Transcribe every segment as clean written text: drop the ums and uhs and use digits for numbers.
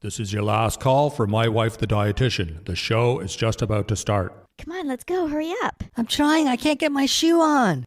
This is your last call for My Wife the Dietitian. The show is just about to start. Come on, let's go. Hurry up. I'm trying. I can't get my shoe on.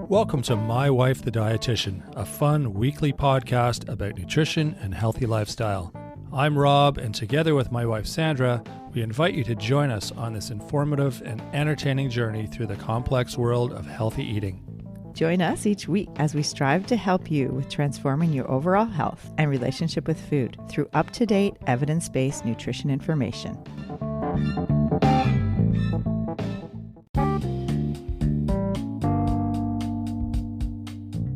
Welcome to My Wife the Dietitian, a fun weekly podcast about nutrition and healthy lifestyle. I'm Rob, and together with my wife Sandra, we invite you to join us on this informative and entertaining journey through the complex world of healthy eating. Join us each week as we strive to help you with transforming your overall health and relationship with food through up-to-date, evidence-based nutrition information.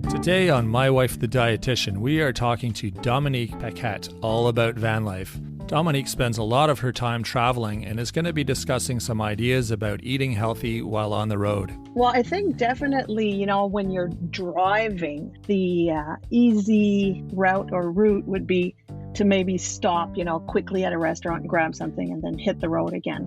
Today on My Wife the Dietitian, we are talking to Dominique Paquette all about Vanlife. Dominique spends a lot of her time traveling and is going to be discussing some ideas about eating healthy while on the road. Well, I think definitely, when you're driving, the easy route would be to maybe stop, quickly at a restaurant and grab something and then hit the road again.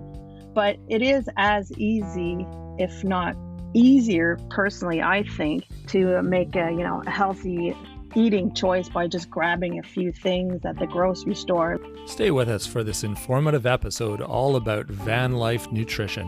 But it is as easy, if not easier, personally, I think, to make a healthy eating choice by just grabbing a few things at the grocery store. Stay with us for this informative episode all about van life nutrition.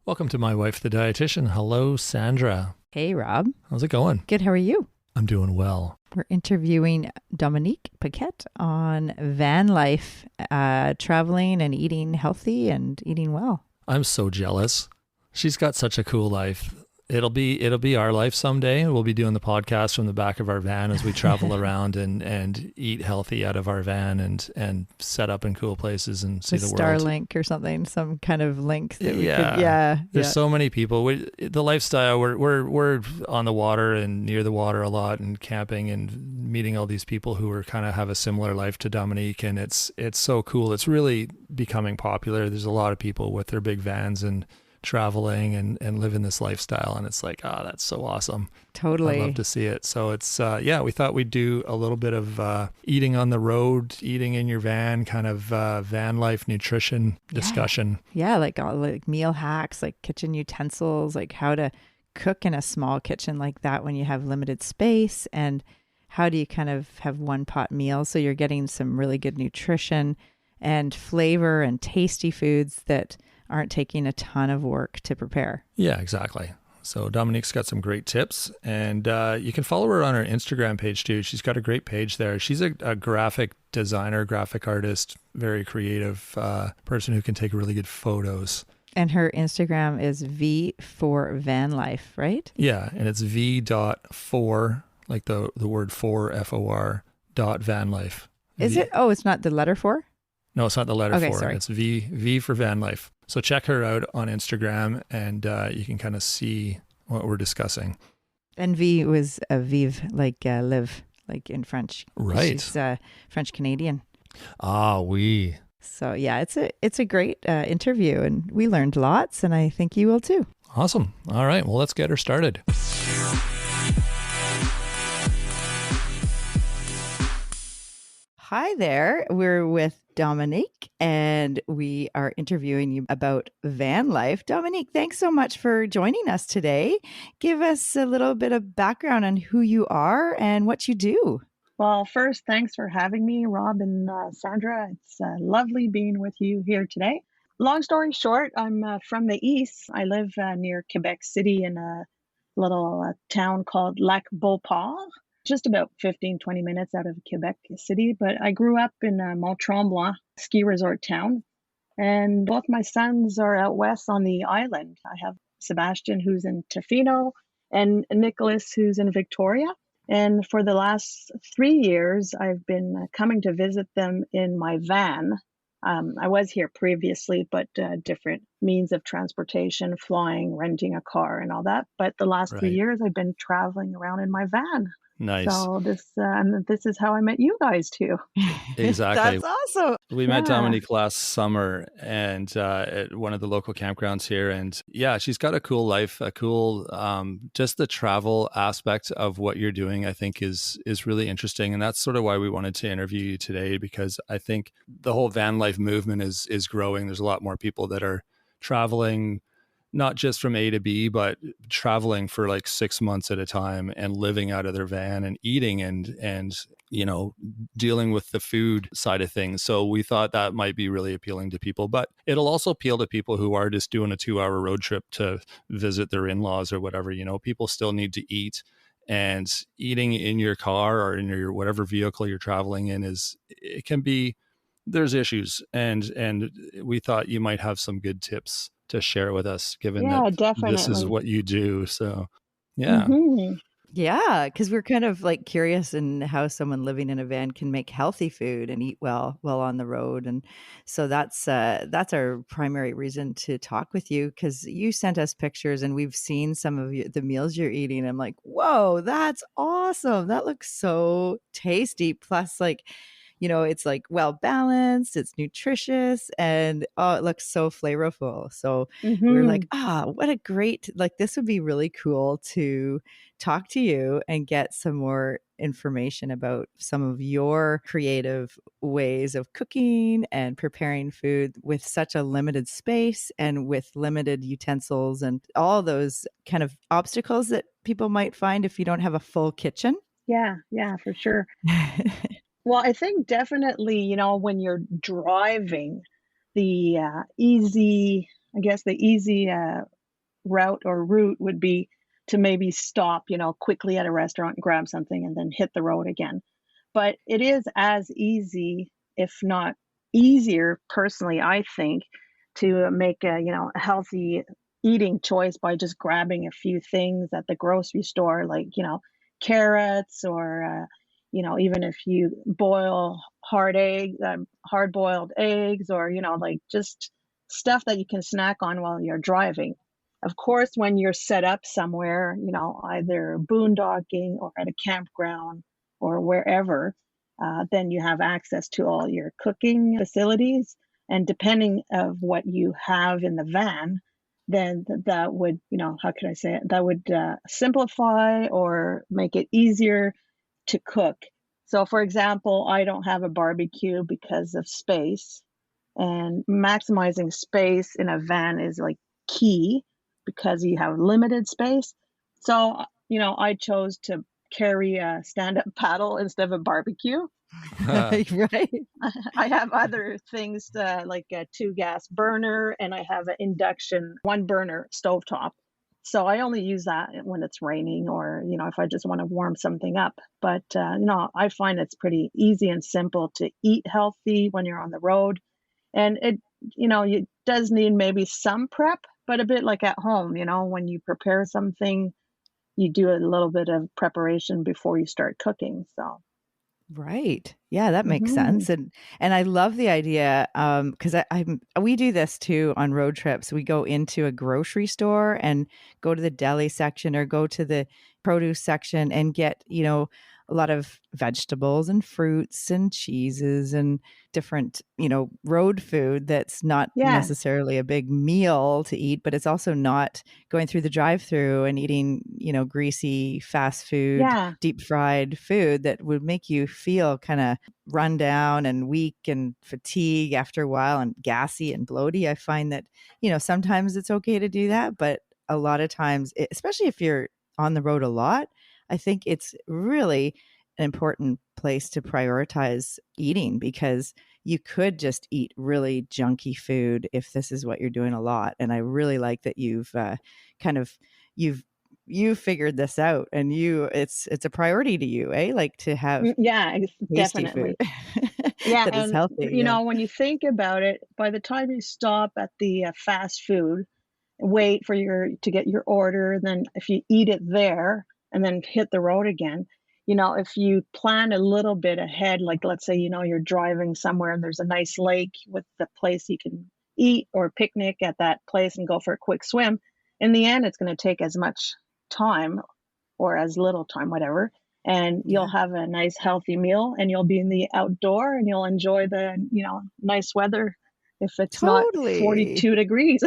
Welcome to My Wife the Dietitian. Hello, Sandra. Hey, Rob. How's it going? Good. How are you? I'm doing well. We're interviewing Dominique Paquette on van life, traveling and eating healthy and eating well. I'm so jealous. She's got such a cool life. It'll be our life someday. We'll be doing the podcast from the back of our van as we travel around and eat healthy out of our van and set up in cool places and see the world. Starlink or something, some kind of link that we could. There's so many people. The lifestyle. We're on the water and near the water a lot and camping and meeting all these people who are kind of have a similar life to Dominique, and it's so cool. It's really becoming popular. There's a lot of people with their big vans and traveling and living this lifestyle, and it's like, that's so awesome. Totally. I love to see it. So it's we thought we'd do a little bit of eating on the road, eating in your van, kind of van life nutrition discussion. Yeah, like meal hacks, like kitchen utensils, like how to cook in a small kitchen like that when you have limited space, and how do you kind of have one pot meal so you're getting some really good nutrition and flavor and tasty foods that aren't taking a ton of work to prepare. Yeah, exactly. So Dominique's got some great tips, and you can follow her on her Instagram page too. She's got a great page there. She's a graphic designer, graphic artist, very creative person who can take really good photos. And her Instagram is V for Vanlife, right? Yeah, and it's v.for, like the word for, F-O-R, .vanlife. Is it? Oh, it's not the letter for? No, it's not the letter for. Sorry. It's V for Vanlife. So check her out on Instagram, and you can kind of see what we're discussing. And V was vive, like live, like in French. Right. She's French Canadian. Ah, oui. So yeah, it's a great interview, and we learned lots, and I think you will too. Awesome. All right. Well, let's get her started. Hi there. We're with Dominique, and we are interviewing you about van life. Dominique, thanks so much for joining us today. Give us a little bit of background on who you are and what you do. Well, first, thanks for having me, Rob and Sandra. It's lovely being with you here today. Long story short, I'm from the East. I live near Quebec City in a little town called Lac-Beauport. Just about 15-20 minutes out of Quebec City, but I grew up in Mont-Tremblant ski resort town, and both my sons are out west on the island. I have Sebastian, who's in Tofino, and Nicholas, who's in Victoria. And for the last 3 years, I've been coming to visit them in my van. I was here previously, but different means of transportation, flying, renting a car, and all that. But the last 3 years, I've been traveling around in my van. Nice. So this is how I met you guys too. Exactly. That's awesome. We met Dominique last summer and at one of the local campgrounds here. And yeah, she's got a cool life, just the travel aspect of what you're doing, I think is really interesting. And that's sort of why we wanted to interview you today, because I think the whole van life movement is growing. There's a lot more people that are traveling not just from A to B, but traveling for like 6 months at a time and living out of their van and eating and dealing with the food side of things. So we thought that might be really appealing to people, but it'll also appeal to people who are just doing a 2-hour road trip to visit their in-laws or whatever. People still need to eat, and eating in your car or in your whatever vehicle you're traveling in there's issues, and we thought you might have some good tips to share with us, given that Yeah, this is definitely. what you do. So yeah. Hmm. Yeah, because we're kind of like curious in how someone living in a van can make healthy food and eat well while on the road. And so that's our primary reason to talk with you, because you sent us pictures and we've seen some of the meals you're eating. I'm like, whoa, that's awesome. That looks so tasty. Plus, like, it's like well balanced, it's nutritious, and oh, it looks so flavorful. So we're like, Hmm. what a great, like, this would be really cool to talk to you and get some more information about some of your creative ways of cooking and preparing food with such a limited space and with limited utensils and all those kind of obstacles that people might find if you don't have a full kitchen. Yeah, yeah, for sure. Well, I think definitely, when you're driving, the I guess the easy route would be to maybe stop, quickly at a restaurant and grab something and then hit the road again. But it is as easy, if not easier, personally, I think, to make a healthy eating choice by just grabbing a few things at the grocery store, like, carrots or, even if you boil hard boiled eggs, or, like just stuff that you can snack on while you're driving. Of course, when you're set up somewhere, either boondocking or at a campground or wherever, then you have access to all your cooking facilities. And depending of what you have in the van, then that would, how can I say it? That would simplify or make it easier to cook. So, for example, I don't have a barbecue because of space, and maximizing space in a van is like key because you have limited space. So, I chose to carry a stand-up paddle instead of a barbecue. Right. I have other things like a 2 gas burner, and I have an induction 1 burner stovetop. So I only use that when it's raining, or, if I just want to warm something up. But, I find it's pretty easy and simple to eat healthy when you're on the road. And it does need maybe some prep, but a bit like at home, when you prepare something, you do a little bit of preparation before you start cooking. So, Right. Yeah, that makes hmm. sense. And I love the idea, because we do this too on road trips. We go into a grocery store and go to the deli section or go to the produce section and get, a lot of vegetables and fruits and cheeses and different, road food that's not Yeah, necessarily a big meal to eat, but it's also not going through the drive-through and eating, greasy fast food, yeah. deep fried food that would make you feel kind of run down and weak and fatigue after a while and gassy and bloaty. I find that, sometimes it's okay to do that, but a lot of times, especially if you're on the road a lot, I think it's really an important place to prioritize eating, because you could just eat really junky food if this is what you're doing a lot. And I really like that you've kind of you've you figured this out, and it's a priority to you, eh? Like to have Yeah, tasty food definitely. Yeah, that is and healthy. Yeah. when you think about it, by the time you stop at the fast food, wait for your to get your order, then if you eat it there and then hit the road again, if you plan a little bit ahead, like let's say, you're driving somewhere and there's a nice lake with the place you can eat or picnic at that place and go for a quick swim, in the end, it's going to take as much time or as little time, whatever. And you'll Yeah. have a nice healthy meal, and you'll be in the outdoor, and you'll enjoy the, nice weather if it's not Totally. 42 degrees.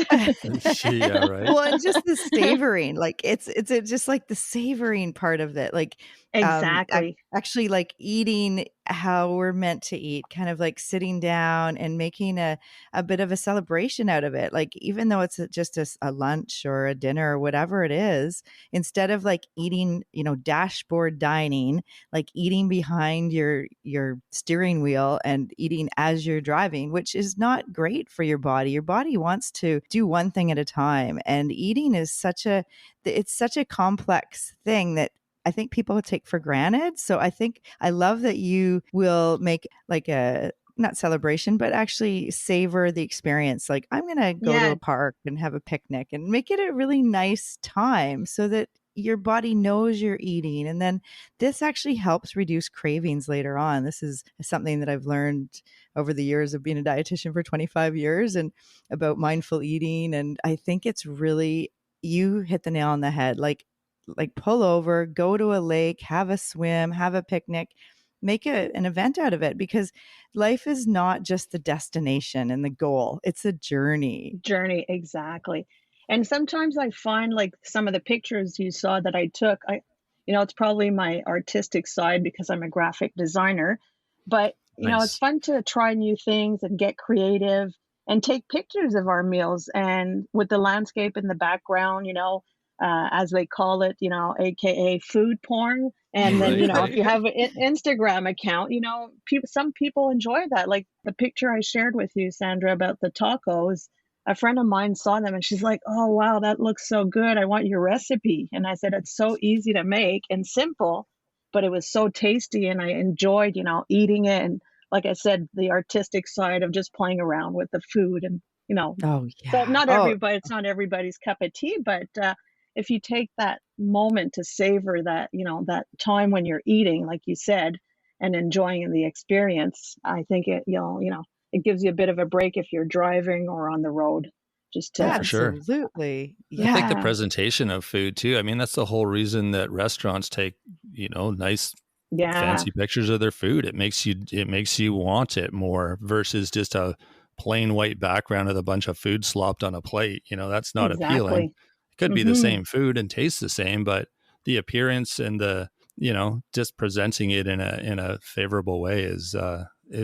Yeah, right. Well, and just the savoring, like it's just like the savoring part of it. Like, I Exactly. actually like eating how we're meant to eat, kind of like sitting down and making a bit of a celebration out of it. Like, even though it's just a lunch or a dinner or whatever it is, instead of like eating, dashboard dining, like eating behind your steering wheel and eating as you're driving, which is not great for your body. Your body wants to do one thing at a time. And eating is it's such a complex thing that I think people take for granted. So I love that you will make like a not celebration, but actually savor the experience. Like, I'm going to go to Yeah, a park and have a picnic and make it a really nice time so that your body knows you're eating. And then this actually helps reduce cravings later on. This is something that I've learned over the years of being a dietitian for 25 years and about mindful eating. And I think it's really, you hit the nail on the head. Like pull over, go to a lake, have a swim, have a picnic, make an event out of it, because life is not just the destination and the goal. It's a journey. journey, exactly. And sometimes I find like some of the pictures you saw that I took, it's probably my artistic side because I'm a graphic designer, but it's Nice. fun to try new things and get creative and take pictures of our meals and with the landscape in the background, as they call it, aka food porn. And then, Right, if you right. have an Instagram account, some people enjoy that. Like the picture I shared with you, Sandra, about the tacos, a friend of mine saw them and she's like, "Oh, wow, that looks so good. I want your recipe." And I said, "It's so easy to make and simple, but it was so tasty." And I enjoyed, eating it. And like I said, the artistic side of just playing around with the food and, Oh, so yeah. not Oh, everybody, it's not everybody's cup of tea, but if you take that moment to savor that, that time when you're eating, like you said, and enjoying the experience, I think it gives you a bit of a break if you're driving or on the road, just Oh, to, for sure. absolutely. I think the Yeah. presentation of food too. I mean, that's the whole reason that restaurants take, nice yeah, fancy pictures of their food. It makes you want it more versus just a plain white background with a bunch of food slopped on a plate. That's not appealing. exactly. It could be the Hmm. same food and taste the same, but the appearance and just presenting it in a favorable way is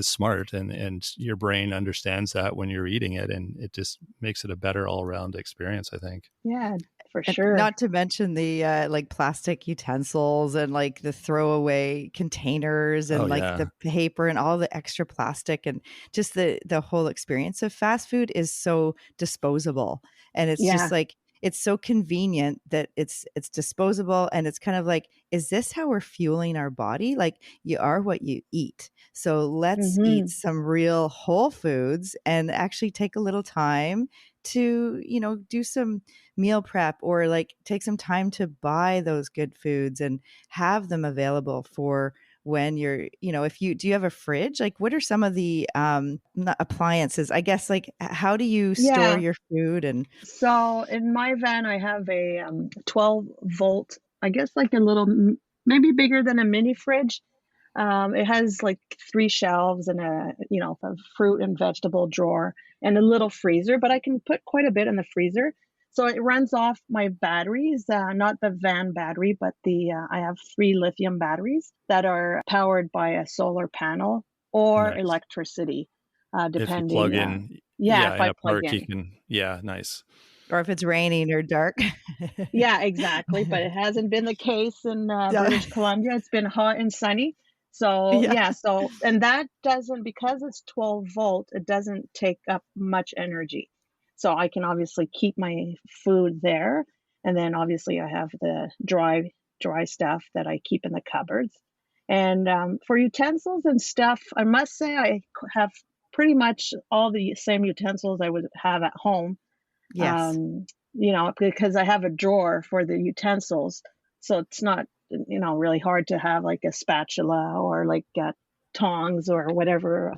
smart, and your brain understands that when you're eating it, and it just makes it a better all around experience, I think. Yeah, for And sure. not to mention the like plastic utensils and like the throwaway containers Oh and like yeah. the paper and all the extra plastic, and just the whole experience of fast food is so disposable. And it's just Yeah. like, it's so convenient that it's disposable, and it's kind of like, is this how we're fueling our body? Like, you are what you eat. So let's eat Hmm. some real whole foods and actually take a little time to, do some meal prep, or like take some time to buy those good foods and have them available for when you're, if you do, you have a fridge. Like, what are some of the not appliances, I guess, like how do you store Yeah. your food? And So in my van, I have a 12-volt, I guess like a little, maybe bigger than a mini fridge. It has like three shelves and a fruit and vegetable drawer and a little freezer, but I can put quite a bit in the freezer. So it runs off my batteries, not the van battery, but I have three lithium batteries that are powered by a solar panel or Nice. electricity, If you plug depending. in, Yeah, yeah, if in I a plug park, you in. can, yeah, nice. or if it's raining or dark. Yeah, exactly. But it hasn't been the case in Yeah. British Columbia. It's been hot and sunny. So, Yeah. yeah, and that doesn't, because it's 12-volt, it doesn't take up much energy. So I can obviously keep my food there. And then obviously I have the dry stuff that I keep in the cupboards. And for utensils and stuff, I must say I have pretty much all the same utensils I would have at home, Yes. because I have a drawer for the utensils. So it's not, really hard to have like a spatula or like tongs or whatever,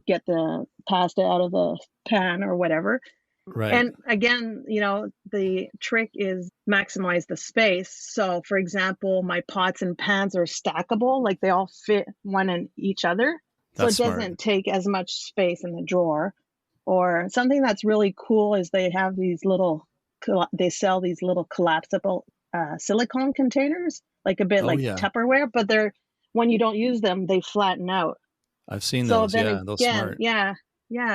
get the pasta out of the pan or whatever. Right. And again, the trick is maximize the space. So for example, my pots and pans are stackable, like they all fit one in each other. So That's it smart. doesn't take as much space in the drawer. Or something that's really cool is they sell these little collapsible silicone containers, like a bit Oh like yeah. Tupperware, but they're when you don't use them, they flatten out. I've seen So those. then Yeah, those again, smart. yeah.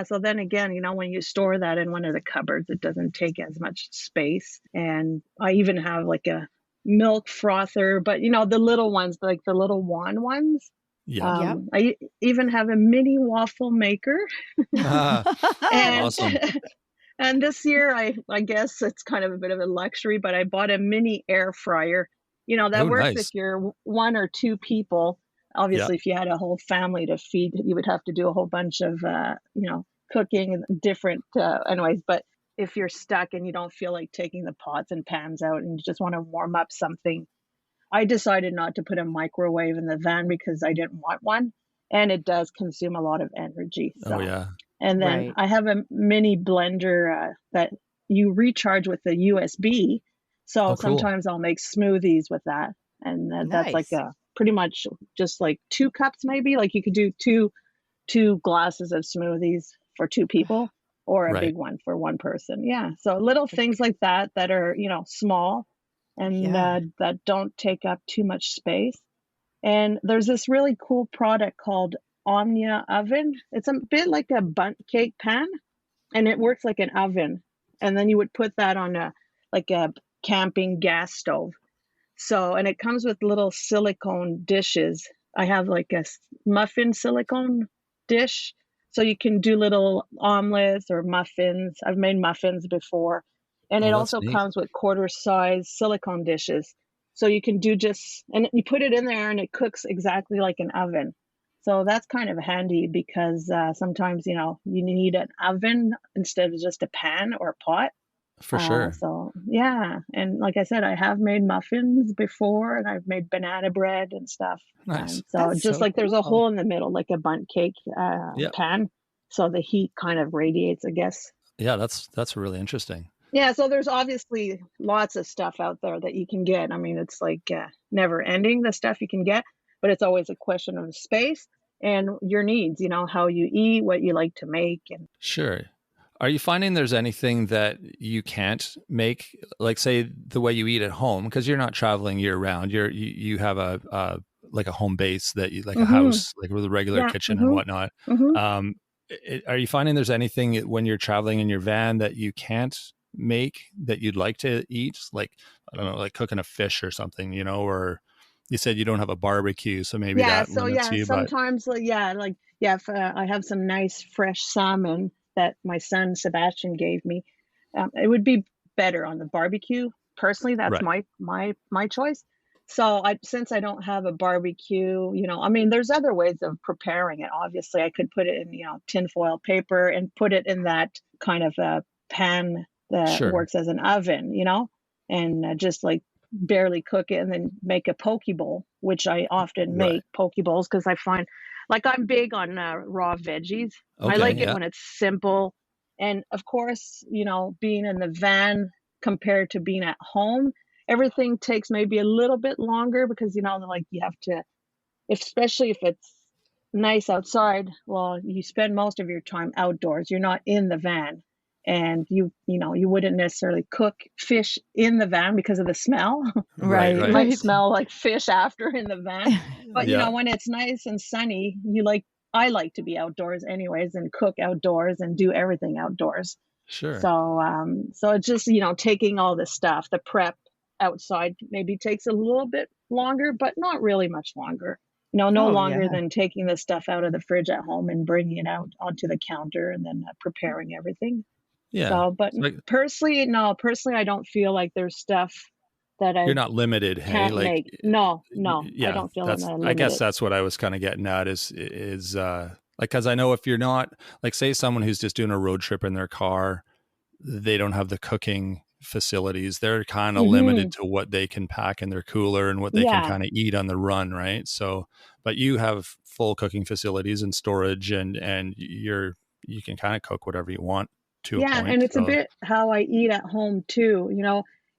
So then again, when you store that in one of the cupboards, it doesn't take as much space. And I even have like a milk frother, but the little ones, like the little wand ones. Yeah. Yep. I even have a mini waffle maker, Ah, and awesome. and this year I guess it's kind of a bit of a luxury, but I bought a mini air fryer. That Oh, works if nice. you're one or two people. Yeah, Obviously, if you had a whole family to feed, you would have to do a whole bunch of cooking and different anyways. But if you're stuck and you don't feel like taking the pots and pans out and you just want to warm up something, I decided not to put a microwave in the van because I didn't want one, and it does consume a lot of energy. oh So, yeah. and then Right. I have a mini blender that you recharge with the USB. So Oh, cool. sometimes I'll make smoothies with that, and that's like Nice. a pretty much just like 2 cups maybe. Like you could do two glasses of smoothies for two people, or a Right. big one for one person. Yeah. So little things like that that are, small and Yeah. that don't take up too much space. And there's this really cool product called Omnia Oven. It's a bit like a bundt cake pan, and it works like an oven. And then you would put that on a camping gas stove. So, and it comes with little silicone dishes. I have like a muffin silicone dish. So you can do little omelets or muffins. I've made muffins before. And it Oh, that's also neat. comes with quarter size silicone dishes. So you can do and you put it in there and it cooks exactly like an oven. So that's kind of handy because sometimes, you need an oven instead of just a pan or a pot. For sure. So yeah, and like I said, I have made muffins before, and I've made banana bread and stuff. Nice. And so That's just so like there's a cool. hole in the middle, like a bundt cake Yeah. pan, so the heat kind of radiates, I guess. Yeah, that's really interesting. Yeah, so there's obviously lots of stuff out there that you can get. I mean, it's like never ending the stuff you can get, but it's always a question of space and your needs. How you eat, what you like to make, and Sure. Are you finding there's anything that you can't make, like say the way you eat at home, because you're not traveling year round. You have a like a home base that you like a hmm house, like with a regular yeah, kitchen and whatnot. hmm Um, are you finding there's anything when you're traveling in your van that you can't make that you'd like to eat? Like, I don't know, like cooking a fish or something, or you said you don't have a barbecue, so maybe Yeah, that so limits yeah, you, but sometimes if I have some nice fresh salmon that my son Sebastian gave me, it would be better on the barbecue. Personally, that's right. my choice. So since I don't have a barbecue, I mean, there's other ways of preparing it. Obviously, I could put it in tinfoil paper and put it in that kind of a pan that Sure. works as an oven, and just like barely cook it and then make a poke bowl, which I often Right. make poke bowls because I find like I'm big on raw veggies. I Okay. like it Yeah. when it's simple. And of course, being in the van compared to being at home, everything takes maybe a little bit longer because, like you have to, especially if it's nice outside, well, you spend most of your time outdoors. You're not in the van. And you wouldn't necessarily cook fish in the van because of the smell. Right. Right. You Right. might Right. smell like fish after in the van. But Yeah. when it's nice and sunny, I like to be outdoors anyways and cook outdoors and do everything outdoors. Sure. So it's just, taking all the stuff, the prep outside maybe takes a little bit longer, but not really much longer. No Oh, longer yeah. than taking the stuff out of the fridge at home and bringing it out onto the counter and then preparing everything. Yeah. So, but So, like, personally, no, I don't feel like there's stuff that I you're not limited, hey? can't Like, make. No, no, I yeah, don't feel I'm I guess limited. that's what I was kind of getting at is like, cause I know if you're not like, say someone who's just doing a road trip in their car, they don't have the cooking facilities. They're kind of hmm limited to what they can pack in their cooler and what they can Yeah, kind of eat on the run. Right. So, but you have full cooking facilities and storage and you can kind of cook whatever you want to a yeah, point. and it's a So bit how I eat at home too.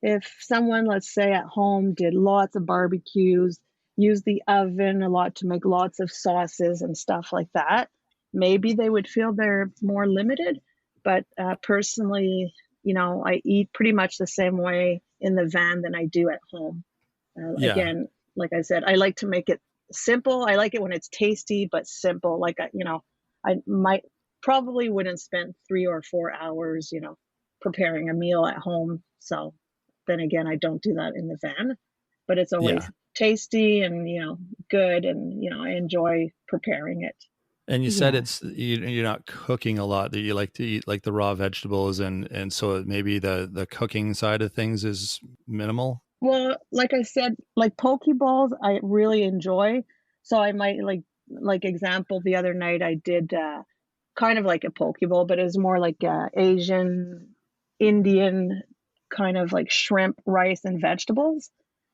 If someone, let's say at home, did lots of barbecues, used the oven a lot to make lots of sauces and stuff like that, maybe they would feel they're more limited. But personally, I eat pretty much the same way in the van than I do at home. yeah, Again, like I said, I like to make it simple. I like it when it's tasty but simple. Like I might probably wouldn't spend 3 or 4 hours, preparing a meal at home. So then again, I don't do that in the van, but it's always Yeah. tasty and good, and I enjoy preparing it. And you said Yeah. you're not cooking a lot, that you like to eat like the raw vegetables, and so maybe the cooking side of things is minimal. Well, like I said, like poke bowls, I really enjoy. So I might like example the other night I did kind of like a poke bowl, but it was more like Asian, Indian kind of like shrimp, rice, and vegetables.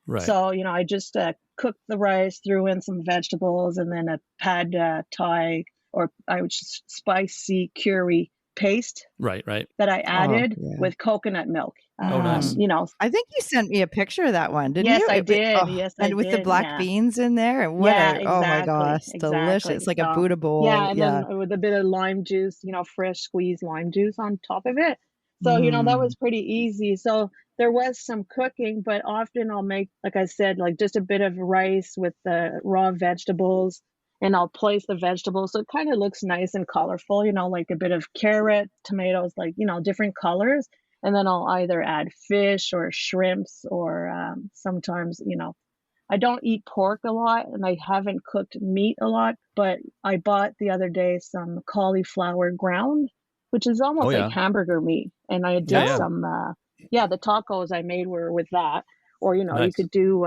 Right. So I just cooked the rice, threw in some vegetables, and then a pad thai, or I would spicy curry paste Right. that I Oh, added yeah. with coconut milk. Oh, nice. I think you sent me a picture of that one, didn't Yes, you? I did. Oh, Yes, I and with the did. black Yeah. beans in there, and Yeah, oh my exactly. gosh, delicious! Like a So, Buddha yeah, bowl. and Yeah. then with a bit of lime juice, fresh squeezed lime juice on top of it. So, that Mm. was pretty easy. So there was some cooking, but often I'll make, like I said, like just a bit of rice with the raw vegetables, and I'll place the vegetables so it kind of looks nice and colorful, like a bit of carrot, tomatoes, like, different colors. And then I'll either add fish or shrimps, or sometimes, I don't eat pork a lot, and I haven't cooked meat a lot, but I bought the other day some cauliflower ground, which is Oh almost like yeah. hamburger meat. And I Yeah. did Yeah. some, the tacos I made were with that. Or, you Nice. could do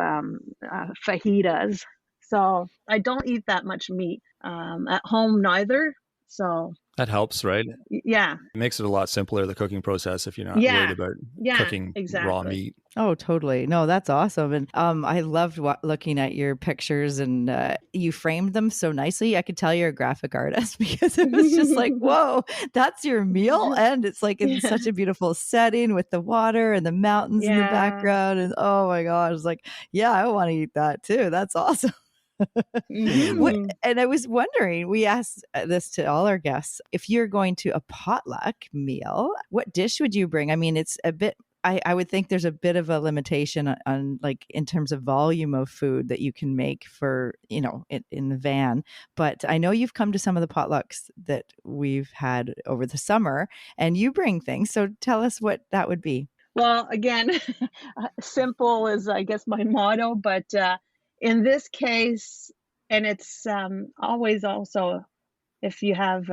fajitas. So I don't eat that much meat at home neither. So That helps, right? yeah, It makes it a lot simpler, the cooking process, if you're not worried yeah, about yeah, cooking raw exactly. meat. Oh, totally. No, that's awesome. And I loved looking at your pictures, and you framed them so nicely. I could tell you're a graphic artist because it was just like, whoa, that's your meal. And it's like in such a beautiful setting with the water and the mountains in the Yeah. background. And oh my gosh, it's like, yeah, I want to eat that too. That's awesome. Hmm. And I was wondering, we asked this to all our guests, if you're going to a potluck meal, what dish would you bring? I mean, it's a bit, I would think there's a bit of a limitation on like in terms of volume of food that you can make for, in the van. But I know you've come to some of the potlucks that we've had over the summer, and you bring things. So tell us what that would be. Well, again, simple is, I guess, my motto, but in this case, and it's always also if you have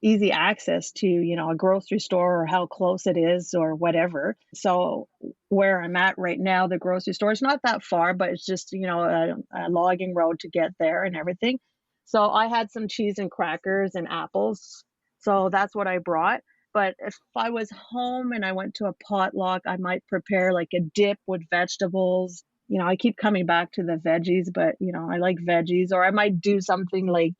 easy access to, a grocery store, or how close it is, or whatever. So where I'm at right now, the grocery store is not that far, but it's just, a logging road to get there and everything. So I had some cheese and crackers and apples. So that's what I brought. But if I was home and I went to a potluck, I might prepare like a dip with vegetables. I keep coming back to the veggies, but I like veggies. Or I might do something like,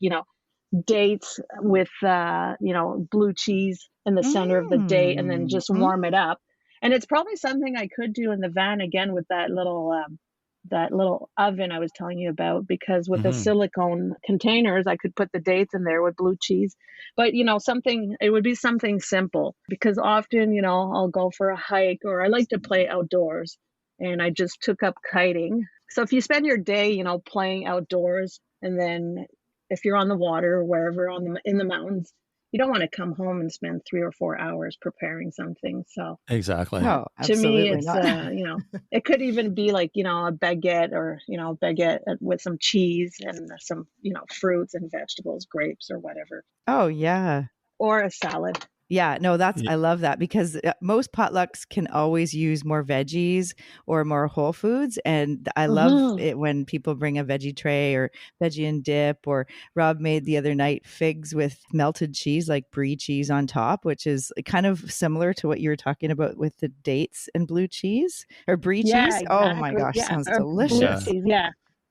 dates with blue cheese in the center of the date, and then just warm it up. And it's probably something I could do in the van again with that little oven I was telling you about, because with the silicone containers I could put the dates in there with blue cheese. But it would be something simple, because often I'll go for a hike, or I like to play outdoors, and I just took up kiting. So if you spend your day playing outdoors, and then if you're on the water or wherever in the mountains, you don't want to come home and spend 3 or 4 hours preparing something. So Exactly. No, to me, absolutely it's not. it could even be like a baguette, or baguette with some cheese and some fruits and vegetables, grapes or whatever, Oh, yeah. or a salad. Yeah, no, Y- I love that, because most potlucks can always use more veggies or more whole foods. And I love Mhm. it when people bring a veggie tray or veggie and dip, or Rob made the other night figs with melted cheese, like brie cheese on top, which is kind of similar to what you were talking about with the dates and blue cheese or brie Yeah, cheese. Oh my exactly. gosh, Yeah, sounds or blue Yeah. delicious. cheese. Yeah,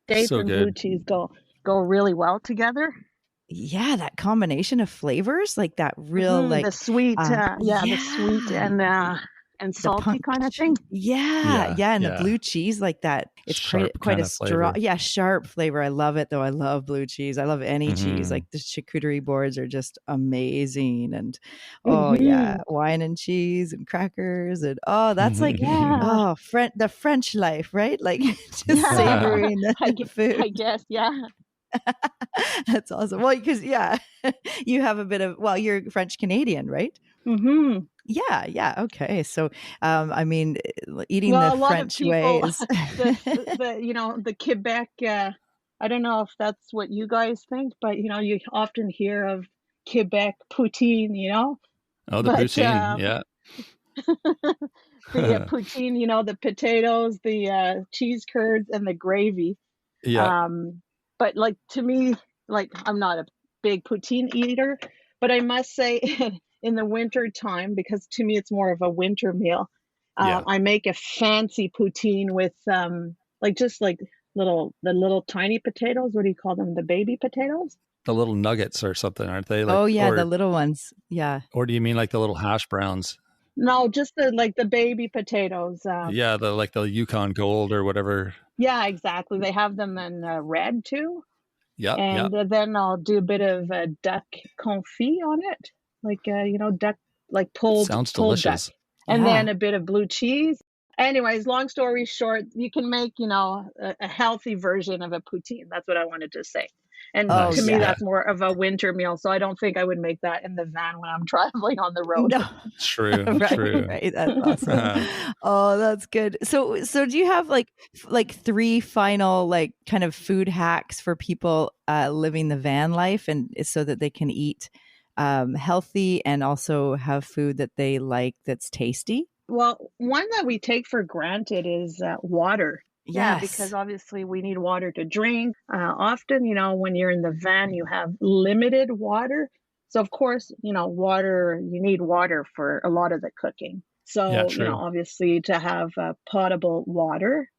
dates So and blue good. cheese go really well together. Yeah, that combination of flavors, like that real, The sweet, the sweet yeah. and The salty kind of punch. thing. Yeah, Yeah. yeah, and the Yeah. blue cheese like that. It's Sharp quite kind a of strong, flavor. yeah, sharp flavor. I love it though. I love blue cheese. I love any cheese. Like the charcuterie boards are just amazing. And oh yeah, Hmm. wine and cheese and crackers, and oh, that's like Yeah, the French life, right? Like just yeah. savoring the I food. guess, yeah. That's awesome. Well, because you have a bit of, well, you're French Canadian, right? Mm-hmm. Yeah, yeah. Okay. So, I mean, eating the Well, a lot of French people, ways. the Quebec, I don't know if that's what you guys think, but you often hear of Quebec poutine, Oh, the but poutine. Yeah. the poutine, the potatoes, the cheese curds, and the gravy. Yeah. Um, but like to me, like I'm not a big poutine eater, but I must say in the winter time, because to me it's more of a winter meal, Yeah. I make a fancy poutine with like just like the little tiny potatoes. What do you call them? The baby potatoes? The little nuggets or something, aren't they? Like, Oh, yeah, the little ones. Yeah. or do you mean like the little hash browns? No, just the baby potatoes. Yeah, the like the Yukon Gold or whatever. Yeah, exactly. They have them in red too. Yep. And Yep. then I'll do a bit of duck confit on it, like duck, like Sounds pulled duck, delicious. and Yeah. then a bit of blue cheese. Anyways, long story short, you can make a healthy version of a poutine. That's what I wanted to say. And Oh, to Nice. me, yeah. Yeah. that's more of a winter meal. So I don't think I would make that in the van when I'm traveling on the road. No. True. Right, True. right. That's awesome. Oh, that's good. So do you have like three final like kind of food hacks for people living the van life, and so that they can eat healthy and also have food that they like that's tasty? Well, one that we take for granted is water. Yeah, because Yes. obviously we need water to drink. Often, when you're in the van, you have limited water. So, of course, you need water for a lot of the cooking. Yeah. So, True. obviously to have potable water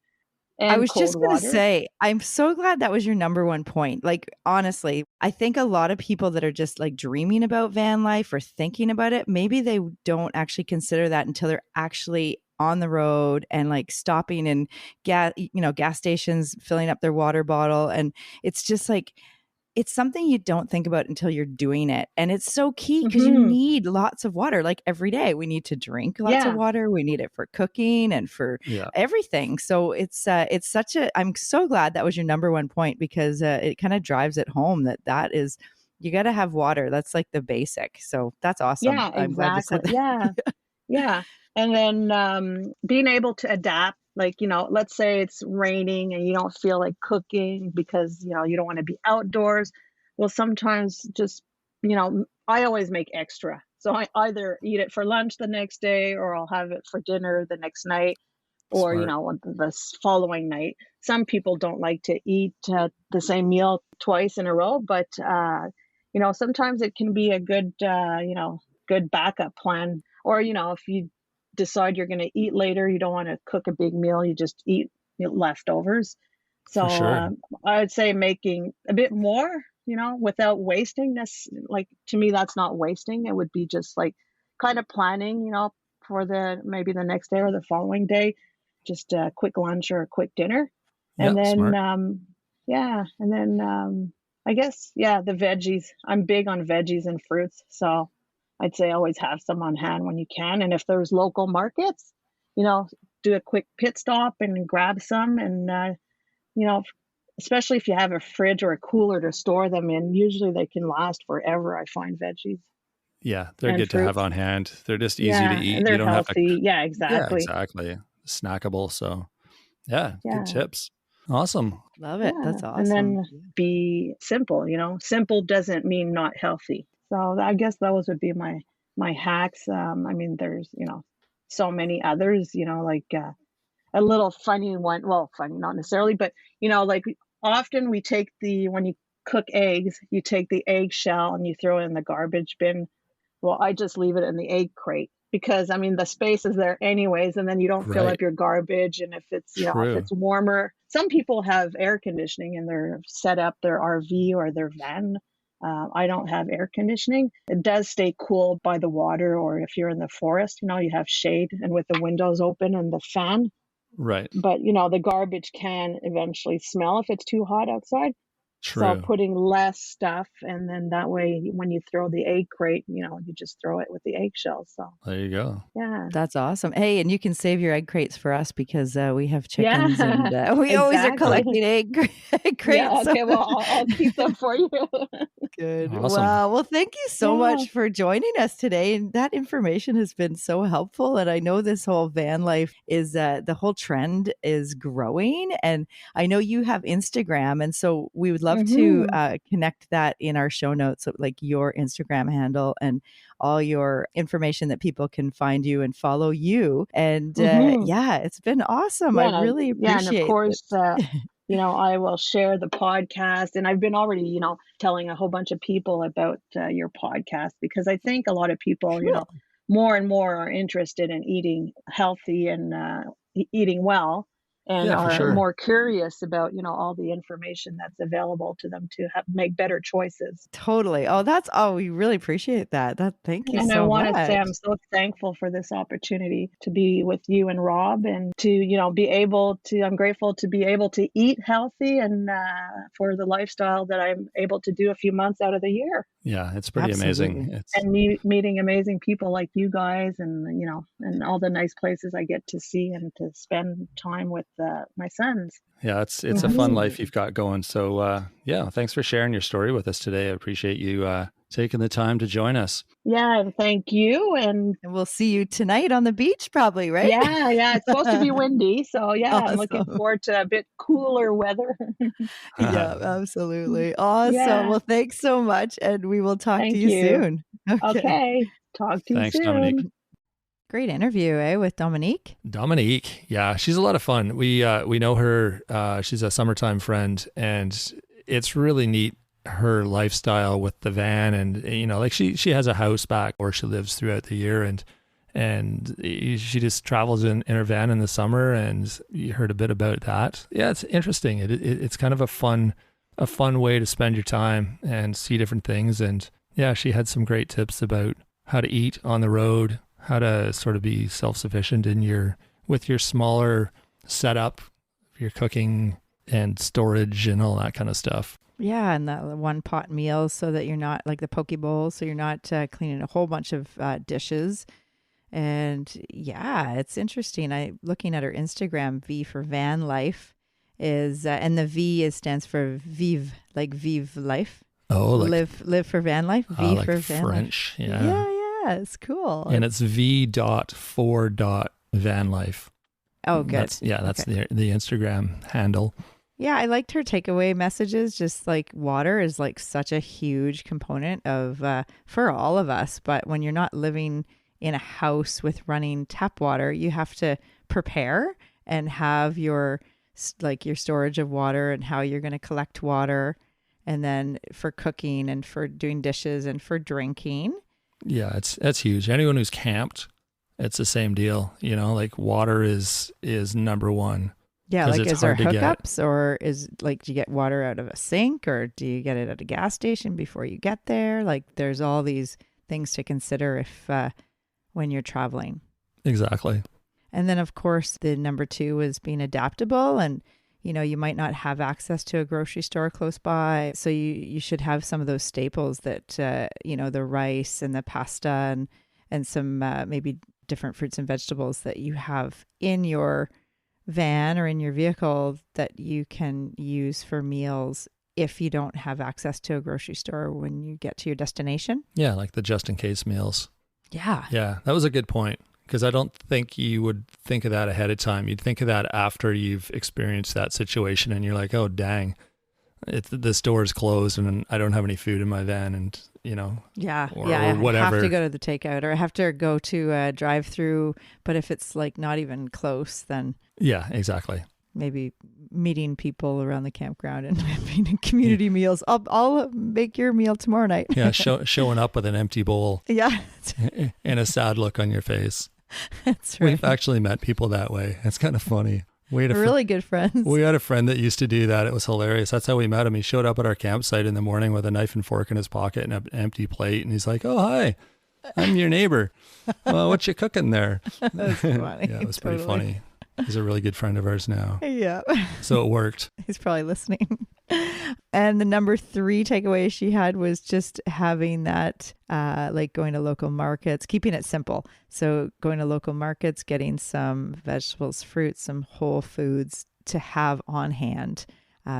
I and was cold just going to water. say, I'm so glad that was your number one point. Like, honestly, I think a lot of people that are just like dreaming about van life or thinking about it, maybe they don't actually consider that until they're actually on the road and like stopping in gas stations, filling up their water bottle. And it's just like, it's something you don't think about until you're doing it. And it's so key because you Hmm. need lots of water. Like every day, we need to drink lots of Yeah, water. We need it for cooking and for Yeah. everything. So it's such a, I'm so glad that was your number one point, because it kind of drives it home that is, you got to have water. That's like the basic. So that's awesome. yeah, I'm glad you exactly. said that. Yeah. Yeah. And then being able to adapt, like, let's say it's raining and you don't feel like cooking because, you don't want to be outdoors. Well, sometimes just, I always make extra. So I either eat it for lunch the next day or I'll have it for dinner the next night or, Smart. the following night. Some people don't like to eat the same meal twice in a row, but, sometimes it can be a good backup plan. Or, if you decide you're going to eat later, you don't want to cook a big meal, you just eat leftovers. For So sure. I'd say making a bit more, without wasting this. Like to me, that's not wasting. It would be just like kind of planning, for maybe the next day or the following day, just a quick lunch or a quick dinner. Yeah. And then, Smart. yeah, and then I guess, yeah, the veggies. I'm big on veggies and fruits. So I'd say always have some on hand when you can. And if there's local markets, you know, do a quick pit stop and grab some. And, you know, especially if you have a fridge or a cooler to store them in, usually they can last forever. I find veggies Yeah. They're and good to have fruits. on hand. They're just easy to Yeah. And eat. You they're don't have to. healthy. Yeah, Yeah, exactly. exactly. Snackable. So, yeah, good Yeah. tips. Awesome. Love it. Yeah. That's And awesome. then be simple, simple doesn't mean not healthy. So I guess those would be my hacks. I mean, there's, so many others, like a little funny one. Well, funny, not necessarily, but like often we take when you cook eggs, you take the egg shell and you throw it in the garbage bin. Well, I just leave it in the egg crate because I mean the space is there anyways, and then you don't fill Right. up your garbage. And if True. it's warmer, some people have air conditioning in their setup, their RV or their van. I don't have air conditioning. It does stay cool by the water, or if you're in the forest, you have shade and with the windows open and the fan. Right. But the garbage can eventually smell if it's too hot outside. So True. putting less stuff, and then that way when you throw the egg crate, you just throw it with the eggshells. So There you go. yeah. That's awesome. Hey, and you can save your egg crates for us because we have chickens and Yeah, we always are exactly. collecting egg Yeah, crates. So okay, well, I'll keep them for you. good. Awesome. Wow. Well, thank you so Yeah. much for joining us today. And that information has been so helpful. And I know this whole van life is the whole trend is growing. And I know you have Instagram. And so we would love to Mhm. connect that in our show notes, so like your Instagram handle and all your information that people can find you and follow you. And Mhm. yeah, it's been awesome. I Yeah, really yeah, and of appreciate it. course, I will share the podcast, and I've been already, telling a whole bunch of people about your podcast because I think a lot of people, Cool. more and more are interested in eating healthy and eating well, and Yeah, for are sure. more curious about, all the information that's available to them to make better choices. Totally. We really appreciate that. Thank you And I so want to say much. I'm so thankful for this opportunity to be with you and Rob, and to, I'm grateful to be able to eat healthy, and for the lifestyle that I'm able to do a few months out of the year, Yeah, it's pretty amazing. Absolutely. It's and meeting amazing people like you guys, and, and all the nice places I get to see and to spend time with my sons. yeah, it's a fun life Mhm. you've got going. So yeah, thanks for sharing your story with us today. I appreciate you taking the time to join us. Yeah, and thank you. And And we'll see you tonight on the beach, probably, right? yeah, yeah, it's supposed to be windy. So yeah, I'm looking Awesome. forward to a bit cooler weather. Yeah, absolutely. Awesome. Yeah, Well, thanks so much. And we will talk to thank you you. soon. Okay. Okay, talk to you Thanks, Dominique. soon. Great interview, with Dominique. Dominique, yeah, she's a lot of fun. We know her. She's a summertime friend, and it's really neat her lifestyle with the van, and like she has a house back where she lives throughout the year, and she just travels in her van in the summer. And you heard a bit about that. Yeah, it's interesting. It's kind of a fun way to spend your time and see different things. And yeah, she had some great tips about how to eat on the road, how to sort of be self-sufficient with your smaller setup, your cooking and storage and all that kind of stuff. Yeah, and the one pot meals so that you're not like the poke bowl, so you're not cleaning a whole bunch of dishes. And yeah, it's interesting. I looking at her Instagram, V for Van Life is, and the V stands for Vive, like Vive Life. Oh, like Live for Van Life. V like for Van Life. French, yeah. Yeah, it's cool. And it's v.4.vanlife. Oh, good. That's Okay. the Instagram handle. Yeah, I liked her takeaway messages. Just like water is like such a huge component of for all of us. But when you're not living in a house with running tap water, you have to prepare and have your storage of water and how you're going to collect water, and then for cooking and for doing dishes and for drinking. Yeah, that's huge. Anyone who's camped, it's the same deal. Like water is number one. Yeah, 'Cause like it's is there hard to get. hookups, or is like do you get water out of a sink, or do you get it at a gas station before you get there? Like there's all these things to consider if when you're traveling. Exactly. And then of course the number 2 is being adaptable, and you might not have access to a grocery store close by, so you should have some of those staples that the rice and the pasta and some maybe different fruits and vegetables that you have in your van or in your vehicle that you can use for meals if you don't have access to a grocery store when you get to your destination. Yeah, like the just in case meals. Yeah. Yeah, that was a good point, because I don't think you would think of that ahead of time. You'd think of that after you've experienced that situation and you're like, oh, dang, the store is closed and I don't have any food in my van, and, Yeah. or I whatever. have to go to the takeout, or I have to go to a drive through. But if it's like not even close, then Yeah, exactly. maybe meeting people around the campground and having community meals. I'll make your meal tomorrow night. Yeah, showing up with an empty bowl Yeah, and a sad look on your face. that's right. We've actually met people that way. It's kind of funny. We had Really good friends. we had a friend that used to do that. It was hilarious. That's how we met him. He showed up at our campsite in the morning with a knife and fork in his pocket and an empty plate. And he's like, oh, hi, I'm your neighbor. Well, what you cooking there? That's funny. Yeah, it was pretty funny. He's a really good friend of ours now. Yeah. So it worked. He's probably listening. And the number 3 takeaway she had was just having that, like going to local markets, keeping it simple. So going to local markets, getting some vegetables, fruits, some whole foods to have on hand,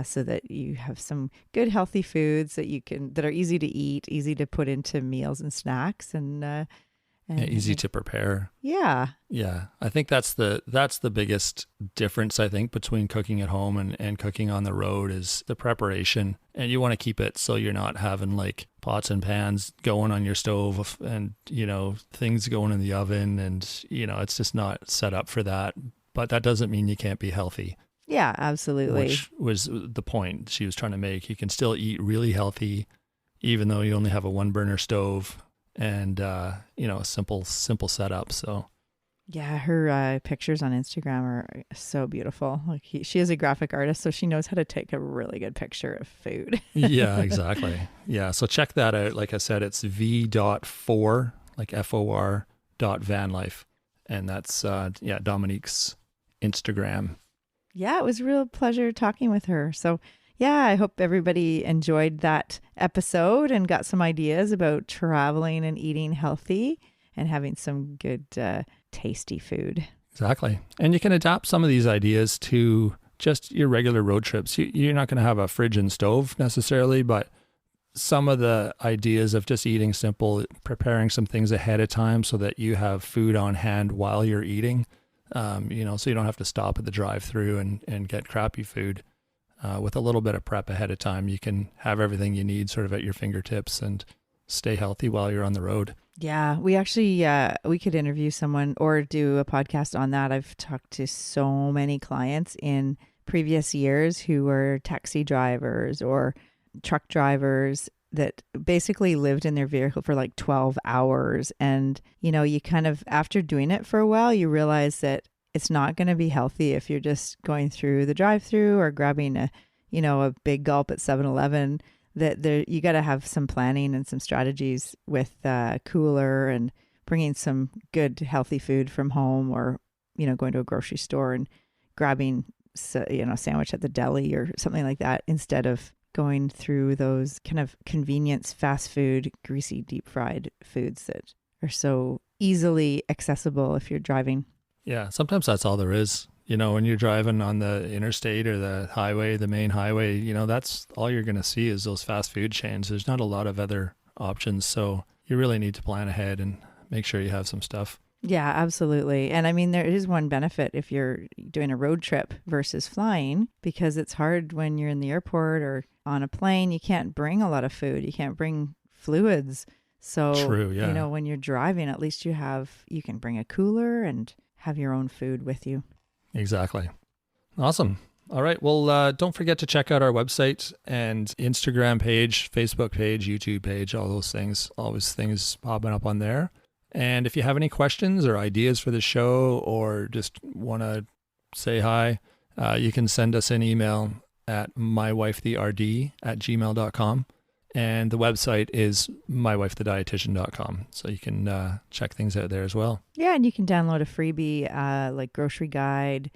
so that you have some good healthy foods that are easy to eat, easy to put into meals and snacks, and Easy to prepare. Yeah. Yeah. I think that's the biggest difference, I think, between cooking at home and cooking on the road is the preparation. And you want to keep it so you're not having like pots and pans going on your stove and, things going in the oven, and, it's just not set up for that. But that doesn't mean you can't be healthy. Yeah, absolutely. Which was the point she was trying to make. You can still eat really healthy, even though you only have a 1-burner stove and, a simple setup. So Yeah, her pictures on Instagram are so beautiful. Like she is a graphic artist, so she knows how to take a really good picture of food. yeah, exactly. Yeah. So check that out. Like I said, it's v.4, like FOR .vanlife. And that's, Dominique's Instagram. Yeah, it was a real pleasure talking with her. So yeah, I hope everybody enjoyed that episode and got some ideas about traveling and eating healthy and having some good, tasty food. Exactly. And you can adapt some of these ideas to just your regular road trips. You're not going to have a fridge and stove necessarily, but some of the ideas of just eating simple, preparing some things ahead of time so that you have food on hand while you're eating, so you don't have to stop at the drive-through and get crappy food. With a little bit of prep ahead of time, you can have everything you need sort of at your fingertips and stay healthy while you're on the road. Yeah, we actually, we could interview someone or do a podcast on that. I've talked to so many clients in previous years who were taxi drivers or truck drivers that basically lived in their vehicle for like 12 hours. And, you kind of, after doing it for a while, you realize that it's not going to be healthy if you're just going through the drive-through or grabbing a big gulp at 7-Eleven. That you got to have some planning and some strategies with cooler and bringing some good healthy food from home, or going to a grocery store and grabbing sandwich at the deli or something like that, instead of going through those kind of convenience fast food, greasy deep fried foods that are so easily accessible if you're driving. Yeah, sometimes that's all there is. When you're driving on the interstate or the highway, the main highway, that's all you're going to see is those fast food chains. There's not a lot of other options. So you really need to plan ahead and make sure you have some stuff. Yeah, absolutely. And I mean, there is one benefit if you're doing a road trip versus flying, because it's hard when you're in the airport or on a plane. You can't bring a lot of food. You can't bring fluids. So, true, yeah. When you're driving, at least you can bring a cooler and have your own food with you. Exactly. Awesome. All right. Well, don't forget to check out our website and Instagram page, Facebook page, YouTube page, all those things. Always things popping up on there. And if you have any questions or ideas for the show, or just want to say hi, you can send us an email at mywifetherd@gmail.com. And the website is mywifethedietitian.com. So you can check things out there as well. Yeah, and you can download a freebie like grocery guide,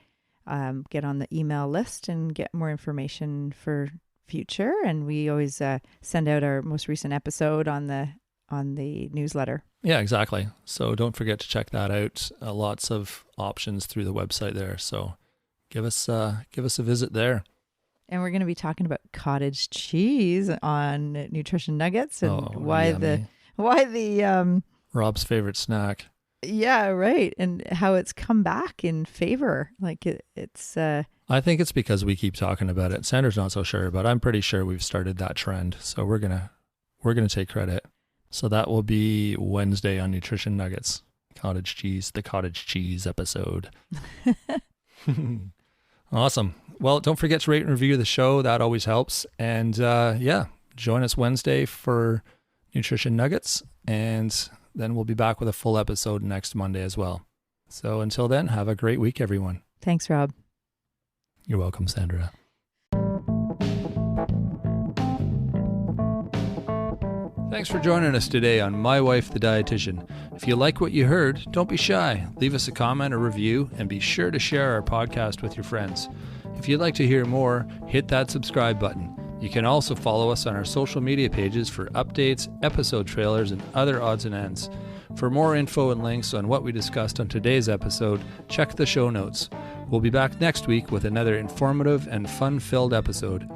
get on the email list and get more information for future. And we always send out our most recent episode on the newsletter. Yeah, exactly. So don't forget to check that out. Lots of options through the website there. So give us a visit there. And we're going to be talking about cottage cheese on Nutrition Nuggets and why yummy. the Rob's favorite snack. Yeah, right. And how it's come back in favor. Like it's I think it's because we keep talking about it. Sandra's not so sure, but I'm pretty sure we've started that trend. So we're going to take credit. So that will be Wednesday on Nutrition Nuggets. The cottage cheese episode. Awesome. Well, don't forget to rate and review the show. That always helps. And join us Wednesday for Nutrition Nuggets. And then we'll be back with a full episode next Monday as well. So until then, have a great week, everyone. Thanks, Rob. You're welcome, Sandra. Thanks for joining us today on My Wife the Dietitian. If you like what you heard, don't be shy. Leave us a comment or review, and be sure to share our podcast with your friends. If you'd like to hear more, hit that subscribe button. You can also follow us on our social media pages for updates, episode trailers, and other odds and ends. For more info and links on what we discussed on today's episode, check the show notes. We'll be back next week with another informative and fun-filled episode.